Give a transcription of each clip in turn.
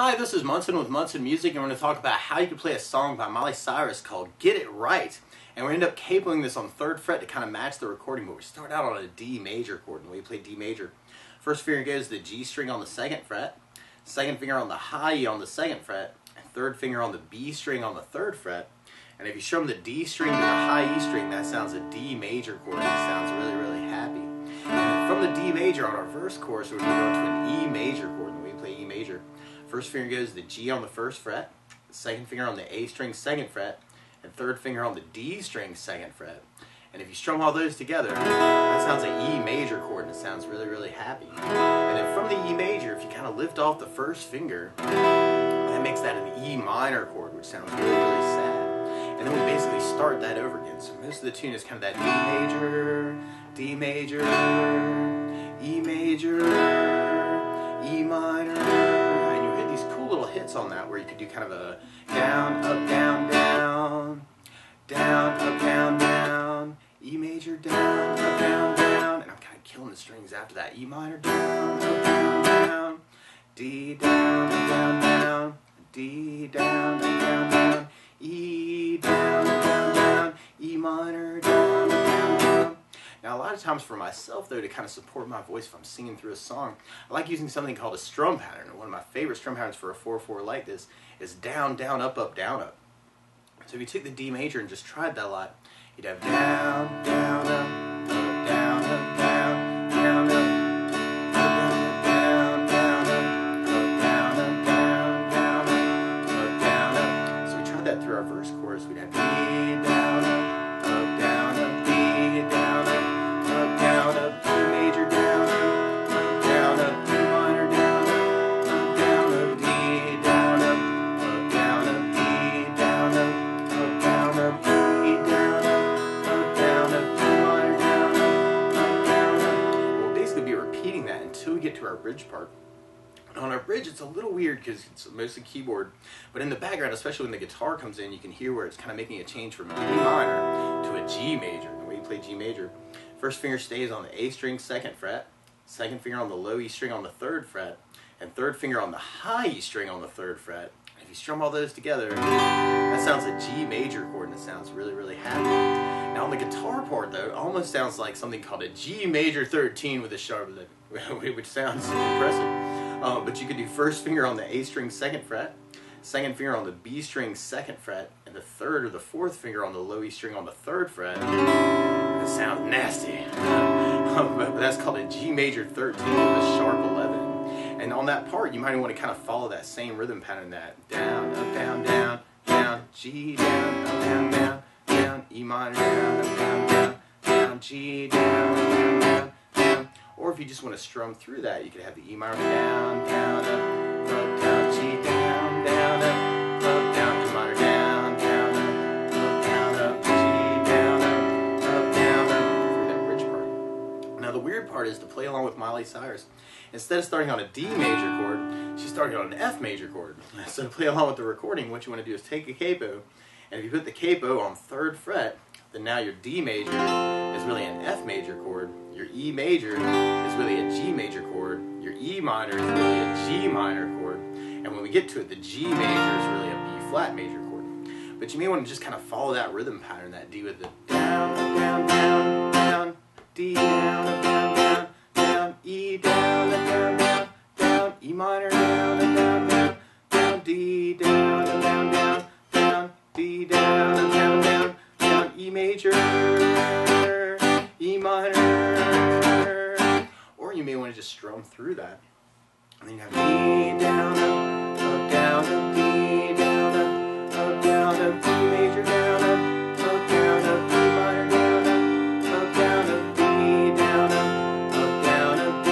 Hi, this is Munson with Munson Music, and we're going to talk about how you can play a song by Miley Cyrus called Get It Right. And we're going to end up capoing this on 3rd fret to kind of match the recording, but we start out on a D major chord, and we play D major. First finger goes to the G string on the 2nd fret, 2nd finger on the high E on the 2nd fret, and 3rd finger on the B string on the 3rd fret. And if you strum the D string to the high E string, that sounds a D major chord, and it sounds really, really happy. And then from the D major on our verse chorus, we're going to go into an E major chord, and we play E major. First finger goes to the G on the 1st fret, 2nd finger on the A string 2nd fret, and 3rd finger on the D string 2nd fret. And if you strum all those together, that sounds an E major chord, and it sounds really, really happy. And then from the E major, if you kind of lift off the 1st finger, that makes that an E minor chord, which sounds really, really sad. And then we basically start that over again. So most of the tune is kind of that D major, D major, E major, E minor. These cool little hits on that where you could do kind of a down, up, down, down, down, up, down, down, E major, down, up, down, down, and I'm kind of killing the strings after that. E minor, down, up, down, down, D down, up, down, down, D down, up, down, down, E down, up, down, down, E minor, down, up, down, down. Now, a lot of times for myself, though, to kind of support my voice if I'm singing through a song, I like using something called a strum pattern. And one of my favorite strum patterns for a 4/4 like this is down, down, up, up, down, up. So if you took the D major and just tried that a lot, you'd have down, down, up, down, up, down, down, up, down, down, up, down, up, down, down, up, down, up. So we tried that through our verse chorus. We'd have D down, up, down, up, D down, up. Down, up, D major, down, up, D minor, down, up, D, down, up, down, up, D, down, up, down, up, D, down, up, D minor, down, up. We'll basically be repeating that until we get to our bridge part. On our bridge, it's a little weird because it's mostly keyboard, but in the background, especially when the guitar comes in, you can hear where it's kind of making a change from D minor to a G major, the way you play G major. First finger stays on the A string 2nd fret, 2nd finger on the low E string on the 3rd fret, and 3rd finger on the high E string on the 3rd fret. And if you strum all those together, that sounds a G major chord, and it sounds really, really happy. Now on the guitar part, though, it almost sounds like something called a G major 13 with a sharp lip, which sounds impressive. But you could do first finger on the A string 2nd fret, 2nd finger on the B string 2nd fret, and the 3rd or the 4th finger on the low E string on the 3rd fret. That sounds nasty. But that's called a G major 13 with a sharp 11. And on that part, you might want to kind of follow that same rhythm pattern, that down, up, down, down, down, G down, up, down, down, down, E minor, down, up, down, down, down, G down, up, down, down, down. Or if you just want to strum through that, you could have the E minor down, down, up, down, G down, down, up, down, E minor down, down, up, down, up, G down, up, down, up, through that bridge part. Now the weird part is to play along with Miley Cyrus. Instead of starting on a D major chord, she's starting on an F major chord. So to play along with the recording, what you want to do is take a capo, and if you put the capo on 3rd fret, then now your D major is really an F major chord, your E major is really a G major chord, your E minor is really a G minor chord, and when we get to it, the G major is really a B flat major chord. But you may want to just kind of follow that rhythm pattern, that D with the down, up, down, down, down, D down, up, down, down, down, E down, up, down, down, down, E minor down, up, down, down, down, D down, up, down, down, down, D down, up, down, down, down, E major, E minor. Or you may want to just strum through that. And then you have D down, up, down, up, D down, up, down, up, D major down, up, down, up, E minor down, up, down, up, D down, up, down, up, D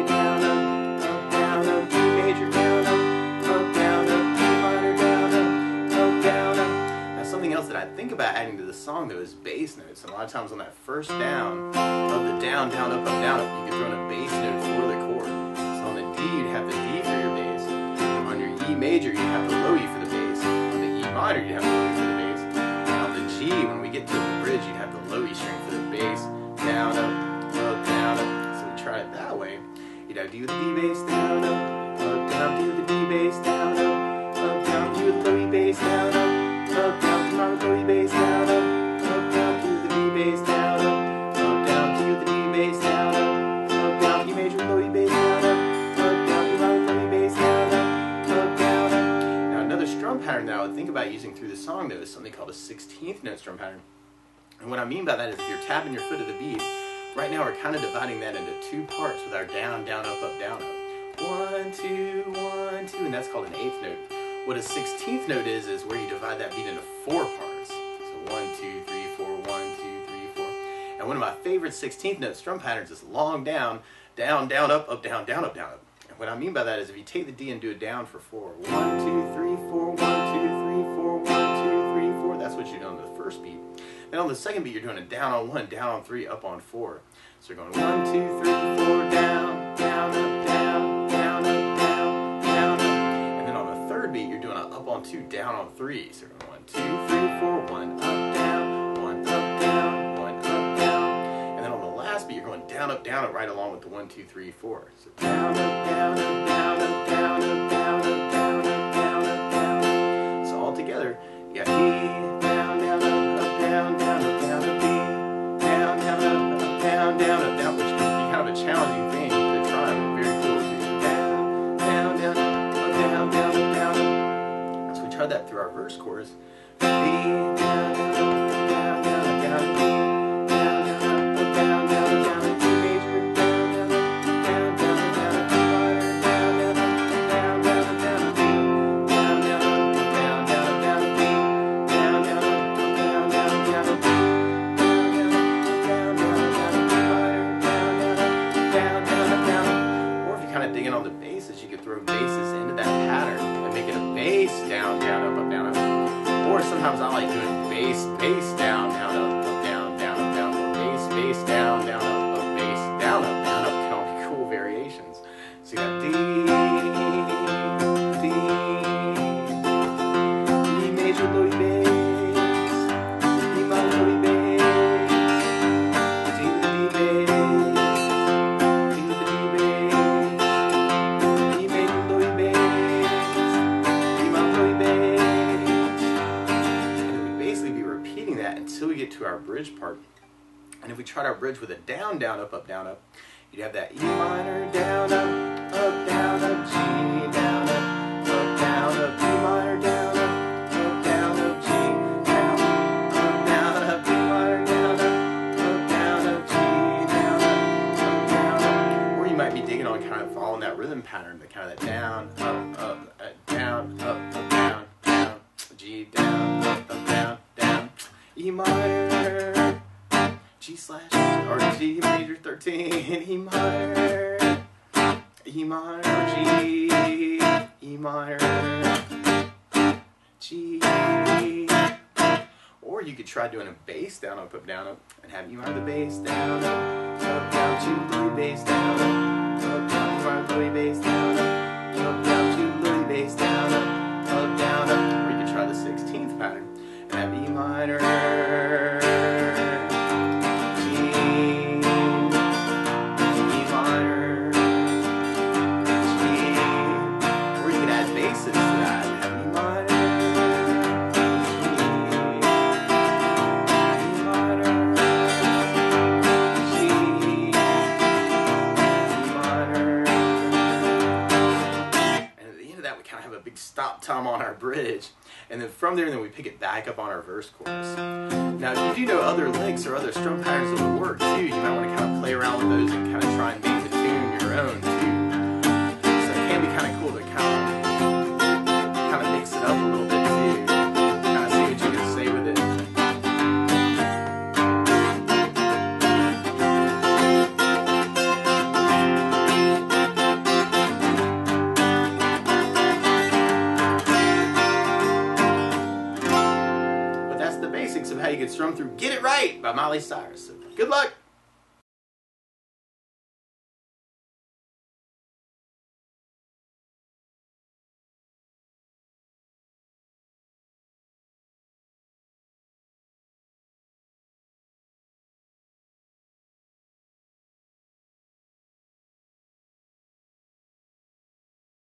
down, up, down, up, D major down, up, down, up, E minor down, up, down, up. Now something else that I think about adding to the song, though, is bass notes. And a lot of times on that first down of the down, down, up, down, up, you can throw in a bass note for the chord. So on the D, you'd have the D for your bass. On your E major, you'd have the low E for the bass. On the E minor, you'd have the low E for the bass. And on the G, when we get to the bridge, you'd have the low E string for the bass. Down, up, down, up. So we try it that way. You'd have D with the D bass, down, up, down, D with the D bass, down, up. pattern that I would think about using through the song, though, is something called a 16th note strum pattern. And what I mean by that is if you're tapping your foot at the beat, right now we're kind of dividing that into two parts with our down, down, up, down, up. 1, 2, 1, 2, and that's called an 8th note. What a 16th note is where you divide that beat into 4 parts. So 1, 2, 3, 4, 1, 2, 3, 4. And one of my favorite 16th note strum patterns is long down, down, down, up, down, down, up, down, up. And what I mean by that is if you take the D and do it down for 4, 1, 2, 3, 4, 1, 2, 3, 4, 1, 2, 3, 4, that's what you're doing on the first beat. Then on the second beat, you're doing a down on 1, down on 3, up on 4. So you're going 1, 2, 3, 4, down, down, up, down, down, up, down, down, up. And then on the third beat, you're doing an up on 2, down on 3. So you're going 1, 2, 3, 4, 1, up, down, 1, up, down, 1, up, down. And then on the last beat, you're going down, up, right along with the 1, 2, 3, 4. So down, up, down, up, down, up, down, up, down, up, down, up, down, up, down. So all together, you got D, down, down, up, down, down, up, down, up, D, down, down, up, down, down, up, down, which can be kind of a challenging thing to try, but very cool too. Down, down, down, up, down, down, up, down, up. So we tried that through our verse chorus. D, down, down, up, down, down, up, down, D, down, down, up, down, down, up, down, D major, down, down, up, down, down, down, up, D minor, down, down, up, down, down, up, down, D, down, down, up, down, down, up, down, D, down, down, up, down, down, down, up, D. Digging on the basses, you could throw basses into that pattern and make it a bass down, down, up, down, up. Or sometimes I like doing bass, bass, down, down, up, down, down, up, down, or bass, bass, down, down, up, bass, down, up, down, up. Can all be cool variations. So you got D, D major, low E bass, D minor, low E bass, D to the D bass. Until we get to our bridge part. And if we tried our bridge with a down, down, up, down, up, you'd have that E minor, down, up, down, up, G, down, up, D minor, down, up, G, down, up, D minor, down, up, G, down, up. Or you might be digging on kind of following that rhythm pattern, but kind of that down, down, down, down, G, down, down, down. E minor, G slash, or G major 13, E minor, G, E minor, G. Or you could try doing a bass down, up, and have E minor the bass down, down, G, Louis bass down, down, E minor Louis bass down, down, G, Louis bass down, down, or you could try the 16th pattern. Have E minor, G, E minor, G, or you could add basses to that. Have E minor, G, E minor, and at the end of that we kind of have a big stop time on our bridge. And then from there, we pick it back up on our verse chorus. Now, if you do know other licks or other strum patterns that would work too, you might want to kind of play around with those and kind of try and make the tune your own too. So it can be kind of cool to kind of mix it up a little bit too. Kind of see what you can say with it. Of how you can strum through Get It Right by Miley Cyrus. So good luck!